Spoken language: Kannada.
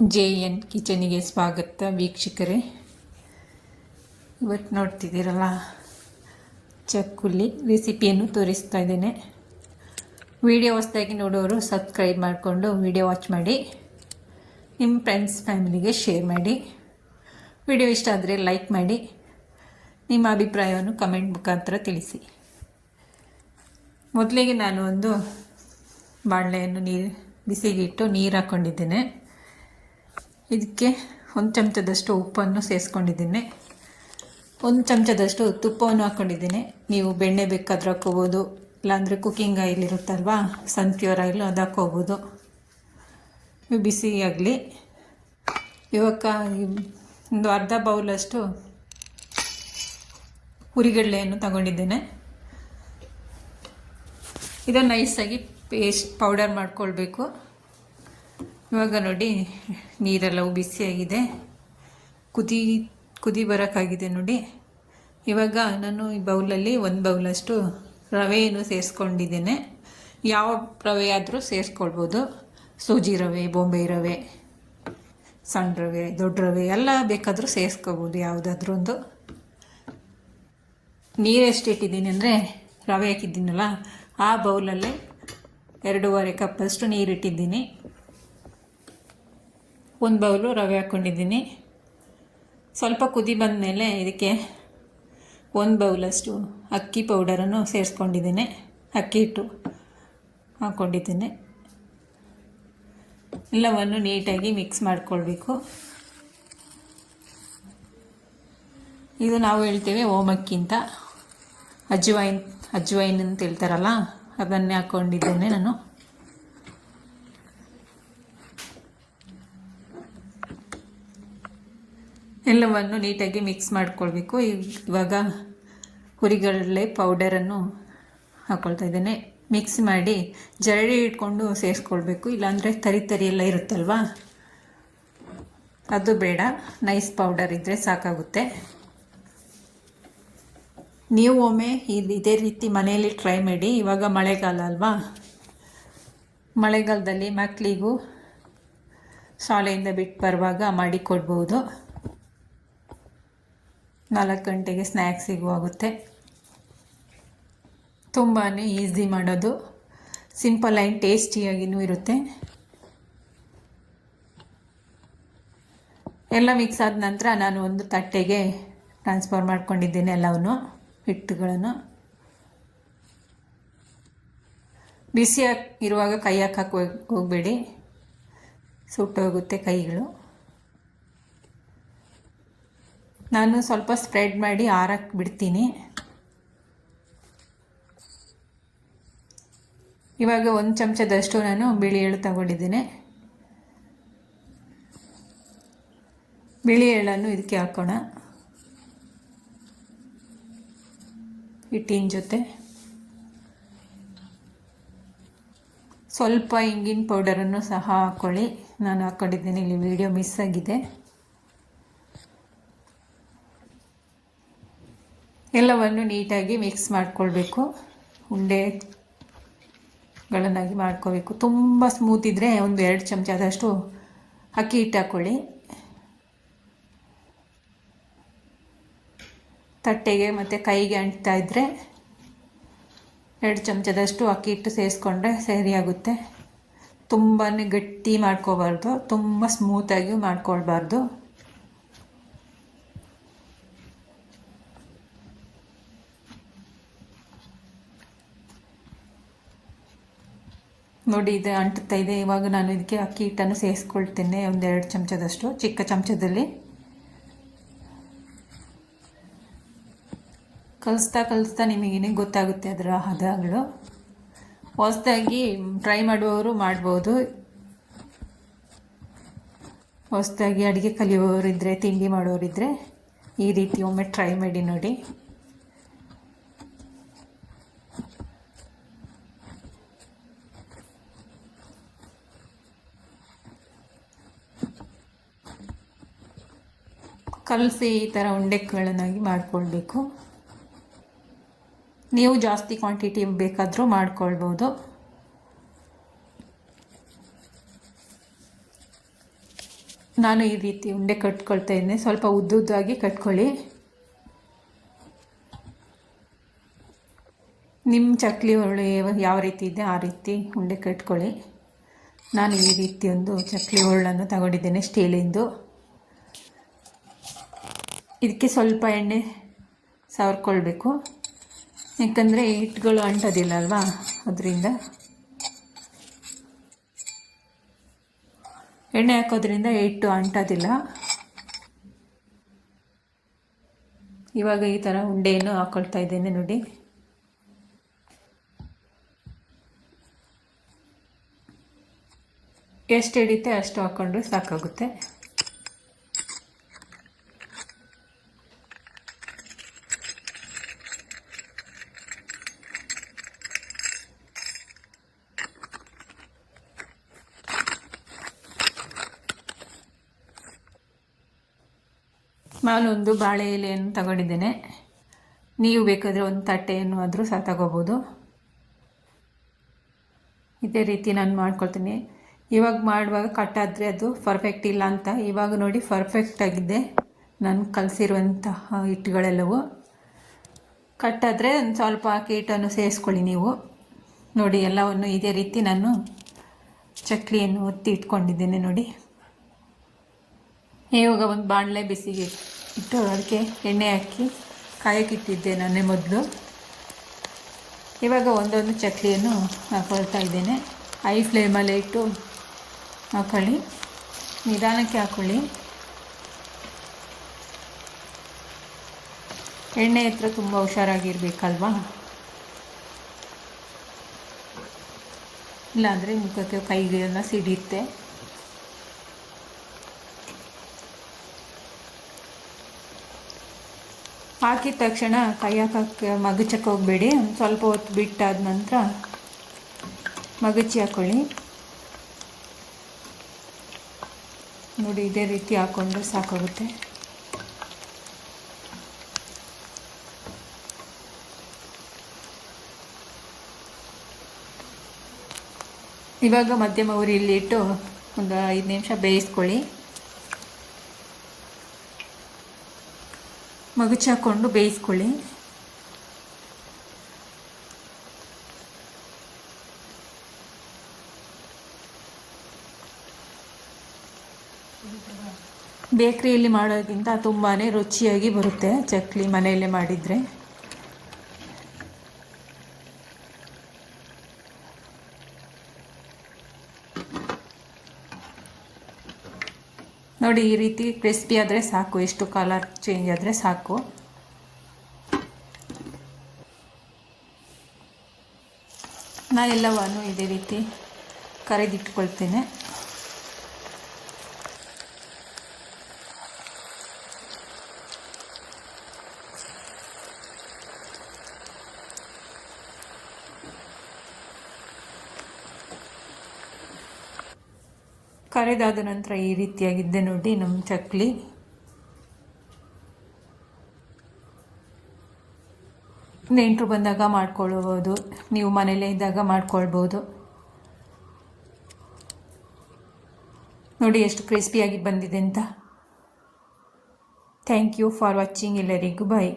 JN ಕಿಚನಿಗೆ ಸ್ವಾಗತ ವೀಕ್ಷಕರೇ. ಇವತ್ತು ನೋಡ್ತಿದ್ದೀರಲ್ಲ, ಚಕ್ಕುಲಿ ರೆಸಿಪಿಯನ್ನು ತೋರಿಸ್ತಾ ಇದ್ದೇನೆ. ವಿಡಿಯೋ ಹೊಸದಾಗಿ ನೋಡೋರು ಸಬ್ಸ್ಕ್ರೈಬ್ ಮಾಡಿಕೊಂಡು ವಿಡಿಯೋ ವಾಚ್ ಮಾಡಿ, ನಿಮ್ಮ ಫ್ರೆಂಡ್ಸ್ ಫ್ಯಾಮಿಲಿಗೆ ಶೇರ್ ಮಾಡಿ. ವಿಡಿಯೋ ಇಷ್ಟ ಆದರೆ ಲೈಕ್ ಮಾಡಿ, ನಿಮ್ಮ ಅಭಿಪ್ರಾಯವನ್ನು ಕಮೆಂಟ್ ಮುಖಾಂತರ ತಿಳಿಸಿ. ಮೊದಲಿಗೆ ನಾನು ಒಂದು ಬಾಣಲೆಯನ್ನು ಬಿಸಿಗಿಟ್ಟು ನೀರು ಹಾಕ್ಕೊಂಡಿದ್ದೇನೆ. ಇದಕ್ಕೆ ಒಂದು ಚಮಚದಷ್ಟು ಉಪ್ಪನ್ನು ಸೇರಿಸ್ಕೊಂಡಿದ್ದೀನಿ, ಒಂದು ಚಮಚದಷ್ಟು ತುಪ್ಪವನ್ನು ಹಾಕ್ಕೊಂಡಿದ್ದೀನಿ. ನೀವು ಬೆಣ್ಣೆ ಬೇಕಾದ್ರೆ ಹಾಕ್ಕೋಬೋದು, ಇಲ್ಲಾಂದರೆ ಕುಕ್ಕಿಂಗ್ ಆಯಿಲ್ ಇರುತ್ತಲ್ವ, ಸನ್ಫ್ಲವರ್ ಆಯಿಲ್ ಅದು ಹಾಕ್ಕೋಬೋದು. ಬಿಸಿ ಆಗಲಿ. ಇವಾಗ ಒಂದು ಅರ್ಧ ಬೌಲಷ್ಟು ಹುರಿಗಡಲೆಯನ್ನು ತಗೊಂಡಿದ್ದೇನೆ. ಇದನ್ನು ನೈಸಾಗಿ ಪೌಡರ್ ಮಾಡ್ಕೊಳ್ಬೇಕು. ಇವಾಗ ನೋಡಿ, ನೀರೆಲ್ಲವೂ ಬಿಸಿಯಾಗಿದೆ, ಕುದಿ ಬರೋಕ್ಕಾಗಿದೆ ನೋಡಿ. ಇವಾಗ ನಾನು ಈ ಬೌಲಲ್ಲಿ ಒಂದು ಬೌಲಷ್ಟು ರವೆಯನ್ನು ಸೇರಿಸ್ಕೊಂಡಿದ್ದೇನೆ. ಯಾವ ರವೆ ಆದರೂ ಸೇರಿಸ್ಕೊಳ್ಬೋದು. ಸೂಜಿ ರವೆ, ಬಾಂಬೆ ರವೆ, ಸಣ್ಣ ರವೆ, ದೊಡ್ಡ ರವೆ ಎಲ್ಲ ಬೇಕಾದರೂ ಸೇರಿಸ್ಕೋಬೋದು, ಯಾವುದಾದ್ರೂ ಒಂದು. ನೀರು ಎಷ್ಟು ಇಟ್ಟಿದ್ದೀನಿ ಅಂದರೆ, ರವೆ ಹಾಕಿದ್ದೀನಲ್ಲ ಆ ಬೌಲಲ್ಲಿ 2.5 ಕಪ್ಪಷ್ಟು ನೀರಿಟ್ಟಿದ್ದೀನಿ. ಒಂದು ಬೌಲು ರವೆ ಹಾಕ್ಕೊಂಡಿದ್ದೀನಿ. ಸ್ವಲ್ಪ ಕುದಿ ಬಂದ ಮೇಲೆ ಇದಕ್ಕೆ 1 ಬೌಲಷ್ಟು ಅಕ್ಕಿ ಪೌಡರನ್ನು ಸೇರಿಸ್ಕೊಂಡಿದ್ದೀನಿ. ಅಕ್ಕಿ ಹಿಟ್ಟು ಹಾಕ್ಕೊಂಡಿದ್ದೀನಿ. ಎಲ್ಲವನ್ನು ನೀಟಾಗಿ ಮಿಕ್ಸ್ ಮಾಡಿಕೊಳ್ಬೇಕು. ಇದು ನಾವು ಹೇಳ್ತೇವೆ ಓಮಕ್ಕಿ ಅಂತ, ಅಜ್ವೈನ್ ಅಂತ ಹೇಳ್ತಾರಲ್ಲ, ಅದನ್ನೇ ಹಾಕ್ಕೊಂಡಿದ್ದೇನೆ ನಾನು. ಎಲ್ಲವನ್ನು ನೀಟಾಗಿ ಮಿಕ್ಸ್ ಮಾಡಿಕೊಳ್ಬೇಕು. ಇವಾಗ ಹುರಿಗಡಲೆ ಪೌಡರನ್ನು ಹಾಕ್ಕೊಳ್ತಾ ಇದ್ದೇನೆ. ಮಿಕ್ಸ್ ಮಾಡಿ ಜರಡಿ ಇಟ್ಕೊಂಡು ಸೇರಿಸ್ಕೊಳ್ಬೇಕು, ಇಲ್ಲಾಂದರೆ ತರಿ ಎಲ್ಲ ಇರುತ್ತಲ್ವ, ಅದು ಬೇಡ. ನೈಸ್ ಪೌಡರ್ ಇದ್ದರೆ ಸಾಕಾಗುತ್ತೆ. ನೀವು ಒಮ್ಮೆ ಇದೇ ರೀತಿ ಮನೆಯಲ್ಲಿ ಟ್ರೈ ಮಾಡಿ. ಇವಾಗ ಮಳೆಗಾಲ ಅಲ್ವಾ, ಮಳೆಗಾಲದಲ್ಲಿ ಮಕ್ಕಳಿಗೂ ಶಾಲೆಯಿಂದ ಬಿಟ್ಟು ಬರುವಾಗ ಮಾಡಿಕೊಡ್ಬೋದು. 4 ಗಂಟೆಗೆ ಸ್ನ್ಯಾಕ್ಸಿಗೂ ಆಗುತ್ತೆ. ತುಂಬಾ ಈಸಿ ಮಾಡೋದು, ಸಿಂಪಲ್ ಆ್ಯಂಡ್ ಟೇಸ್ಟಿಯಾಗಿಯೂ ಇರುತ್ತೆ. ಎಲ್ಲ ಮಿಕ್ಸ್ ಆದ ನಂತರ ನಾನು ಒಂದು ತಟ್ಟೆಗೆ ಟ್ರಾನ್ಸ್ಫರ್ ಮಾಡ್ಕೊಂಡಿದ್ದೇನೆ ಎಲ್ಲವನ್ನು ಹಿಟ್ಟುಗಳನ್ನು. ಬಿಸಿ ಇರುವಾಗ ಕೈ ಹಾಕಕ್ಕೆ ಹೋಗಬೇಡಿ, ಸುಟ್ಟೋಗುತ್ತೆ ಕೈಗಳು. ನಾನು ಸ್ವಲ್ಪ ಸ್ಪ್ರೆಡ್ ಮಾಡಿ ಆರಕ್ಕೆ ಬಿಡ್ತೀನಿ. ಇವಾಗ 1 ಚಮಚದಷ್ಟು ನಾನು ಬಿಳಿ ಎಳ್ಳು ತಗೊಂಡಿದ್ದೀನಿ. ಬಿಳಿ ಎಳ್ಳನ್ನು ಇದಕ್ಕೆ ಹಾಕೋಣ, ಹಿಟ್ಟಿನ ಜೊತೆ. ಸ್ವಲ್ಪ ಇಂಗಿನ ಪೌಡರನ್ನು ಸಹ ಹಾಕ್ಕೊಳ್ಳಿ. ನಾನು ಹಾಕ್ಕೊಂಡಿದ್ದೀನಿ, ಇಲ್ಲಿ ವಿಡಿಯೋ ಮಿಸ್ ಆಗಿದೆ. ಎಲ್ಲವನ್ನು ನೀಟಾಗಿ ಮಿಕ್ಸ್ ಮಾಡಿಕೊಳ್ಬೇಕು, ಉಂಡೆಗಳನ್ನಾಗಿ ಮಾಡ್ಕೋಬೇಕು. ತುಂಬ ಸ್ಮೂತ್ ಇದ್ದರೆ ಒಂದು 2 ಚಮಚದಷ್ಟು ಅಕ್ಕಿ ಹಿಟ್ಟು ಹಾಕ್ಕೊಳ್ಳಿ. ತಟ್ಟೆಗೆ ಮತ್ತು ಕೈಗೆ ಅಂಟ್ತಾ ಇದ್ದರೆ 2 ಚಮಚದಷ್ಟು ಅಕ್ಕಿ ಹಿಟ್ಟು ಸೇರಿಸ್ಕೊಂಡ್ರೆ ಸರಿಯಾಗುತ್ತೆ. ತುಂಬಾ ಗಟ್ಟಿ ಮಾಡ್ಕೋಬಾರ್ದು, ತುಂಬ ಸ್ಮೂತಾಗಿ ಮಾಡ್ಕೊಳ್ಬಾರ್ದು. ನೋಡಿ, ಇದು ಅಂಟುತ್ತಾ ಇದೆ. ಇವಾಗ ನಾನು ಇದಕ್ಕೆ ಅಕ್ಕಿ ಹಿಟ್ಟನ್ನು ಸೇರಿಸ್ಕೊಳ್ತೇನೆ, ಒಂದು 2 ಚಮಚದಷ್ಟು ಚಿಕ್ಕ ಚಮಚದಲ್ಲಿ. ಕಲಿಸ್ತಾ ನಿಮಗೇನೆ ಗೊತ್ತಾಗುತ್ತೆ ಅದರ ಹದಗಳು. ಹೊಸದಾಗಿ ಟ್ರೈ ಮಾಡುವವರು ಮಾಡ್ಬೋದು. ಹೊಸದಾಗಿ ಅಡುಗೆ ಕಲಿಯುವವರಿದ್ದರೆ, ತಿಂಡಿ ಮಾಡೋರಿದ್ದರೆ ಈ ರೀತಿ ಒಮ್ಮೆ ಟ್ರೈ ಮಾಡಿ ನೋಡಿ. ಕಲಸಿ ಈ ಥರ ಉಂಡೆಗಳನ್ನಾಗಿ ಮಾಡಿಕೊಳ್ಬೇಕು. ನೀವು ಜಾಸ್ತಿ ಕ್ವಾಂಟಿಟಿ ಬೇಕಾದರೂ ಮಾಡ್ಕೊಳ್ಬೋದು. ನಾನು ಈ ರೀತಿ ಉಂಡೆ ಕಟ್ಕೊಳ್ತಾ ಇದ್ದೀನಿ. ಸ್ವಲ್ಪ ಉದ್ದುದ್ದಾಗಿ ಕಟ್ಕೊಳ್ಳಿ. ನಿಮ್ಮ ಚಕ್ಲಿ ಒಳ್ಳೆ ಯಾವ ರೀತಿ ಇದೆ ಆ ರೀತಿ ಉಂಡೆ ಕಟ್ಕೊಳ್ಳಿ. ನಾನು ಈ ರೀತಿ ಒಂದು ಚಕ್ಲಿ ಒಳ್ಳನ್ನು ತಗೊಂಡಿದ್ದೇನೆ ಸ್ಟೀಲಿಂದು. ಇದಕ್ಕೆ ಸ್ವಲ್ಪ ಎಣ್ಣೆ ಸವರ್ಕೊಳ್ಬೇಕು, ಯಾಕಂದರೆ ಹಿಟ್ಟುಗಳು ಅಂಟೋದಿಲ್ಲ ಅಲ್ವಾ, ಅದರಿಂದ ಎಣ್ಣೆ ಹಾಕೋದ್ರಿಂದ ಹಿಟ್ಟು ಅಂಟೋದಿಲ್ಲ. ಇವಾಗ ಈ ಥರ ಉಂಡೆಯನ್ನು ಹಾಕ್ಕೊಳ್ತಾ ಇದ್ದೇನೆ ನೋಡಿ. ಎಷ್ಟು ಹಿಡಿತೆ ಅಷ್ಟು ಹಾಕ್ಕೊಂಡ್ರೆ ಸಾಕಾಗುತ್ತೆ. ನಾನೊಂದು ಬಾಳೆ ಎಲೆಯನ್ನು ತಗೊಂಡಿದ್ದೇನೆ. ನೀವು ಬೇಕಾದರೆ ಒಂದು ತಟ್ಟೆಯನ್ನು ಆದರೂ ಸಹ ತಗೋಬೋದು. ಇದೇ ರೀತಿ ನಾನು ಮಾಡ್ಕೊಳ್ತೀನಿ. ಇವಾಗ ಮಾಡುವಾಗ ಕಟ್ಟಾದರೆ ಅದು ಪರ್ಫೆಕ್ಟ್ ಇಲ್ಲ ಅಂತ. ಇವಾಗ ನೋಡಿ ಪರ್ಫೆಕ್ಟ್ ಆಗಿದೆ ನಾನು ಕಲಸಿರುವಂತಹ ಹಿಟ್ಟುಗಳೆಲ್ಲವೂ. ಕಟ್ಟಾದರೆ ಒಂದು ಸ್ವಲ್ಪ ಹಾಕಿ ಹಿಟ್ಟನ್ನು ಸೇರಿಸ್ಕೊಳ್ಳಿ ನೀವು. ನೋಡಿ ಎಲ್ಲವನ್ನು ಇದೇ ರೀತಿ ನಾನು ಚಕ್ಲಿಯನ್ನು ಒತ್ತಿ ಇಟ್ಕೊಂಡಿದ್ದೇನೆ ನೋಡಿ. ಇವಾಗ ಒಂದು ಬಾಣಲೆ ಬಿಸಿಗೆ ಇಟ್ಟು ಅದಕ್ಕೆ ಎಣ್ಣೆ ಹಾಕಿ ಕಾಯಕ್ಕಿಟ್ಟಿದ್ದೆ ನಾನೇ ಮೊದಲು. ಇವಾಗ ಒಂದೊಂದು ಚಕ್ಲಿಯನ್ನು ಹಾಕೊಳ್ತಾ ಇದ್ದೇನೆ. ಹೈ ಫ್ಲೇಮಲ್ಲೇ ಇಟ್ಟು ಹಾಕೊಳ್ಳಿ, ನಿಧಾನಕ್ಕೆ ಹಾಕ್ಕೊಳ್ಳಿ. ಎಣ್ಣೆ ಹತ್ರ ತುಂಬ ಹುಷಾರಾಗಿರ್ಬೇಕಲ್ವಾ, ಇಲ್ಲಾಂದರೆ ಮುಖಕ್ಕೆ ಕೈಗೆ ಎಲ್ಲ ಸಿಡಿಯುತ್ತೆ. ಹಾಕಿದ ತಕ್ಷಣ ಕೈ ಹಾಕಕ್ಕೆ ಮಗುಚಕ್ಕೆ ಹೋಗಬೇಡಿ. ಒಂದು ಸ್ವಲ್ಪ ಹೊತ್ತು ಬಿಟ್ಟಾದ ನಂತರ ಮಗುಚಿ ಹಾಕ್ಕೊಳ್ಳಿ. ನೋಡಿ ಇದೇ ರೀತಿ ಹಾಕ್ಕೊಂಡ್ರೆ ಸಾಕಾಗುತ್ತೆ. ಇವಾಗ ಮಧ್ಯಮ ಉರಿಯಲ್ಲಿ ಇಟ್ಟು ಒಂದು 5 ನಿಮಿಷ ಬೇಯಿಸ್ಕೊಳ್ಳಿ. ಮಗುಚಿ ಹಾಕ್ಕೊಂಡು ಬೇಯಿಸ್ಕೊಳ್ಳಿ. ಬೇಕ್ರಿಯಲ್ಲಿ ಮಾಡೋದಕ್ಕಿಂತ ತುಂಬಾ ರುಚಿಯಾಗಿ ಬರುತ್ತೆ ಚಕ್ಲಿ ಮನೆಯಲ್ಲೇ ಮಾಡಿದರೆ. ನೋಡಿ ಈ ರೀತಿ ಕ್ರಿಸ್ಪಿ ಆದರೆ ಸಾಕು, ಎಷ್ಟು ಕಲರ್ ಚೇಂಜ್ ಆದರೆ ಸಾಕು. ನಾನು ಎಲ್ಲವನ್ನು ಇದೇ ರೀತಿ ಕರೆದಿಟ್ಕೊಳ್ತೇನೆ. ಕರೆದಾದ ನಂತರ ಈ ರೀತಿಯಾಗಿದ್ದೆ ನೋಡಿ ನಮ್ಮ ಚಕ್ಲಿ. ನೆಂಟರು ಬಂದಾಗ ಮಾಡ್ಕೊಳ್ಬೋದು, ನೀವು ಮನೇಲೇ ಇದ್ದಾಗ ಮಾಡ್ಕೊಳ್ಬೋದು. ನೋಡಿ ಎಷ್ಟು ಕ್ರಿಸ್ಪಿಯಾಗಿ ಬಂದಿದೆ ಅಂತ. Thank you for watching. ಎಲ್ಲರಿಗೂ ಬಾಯ್.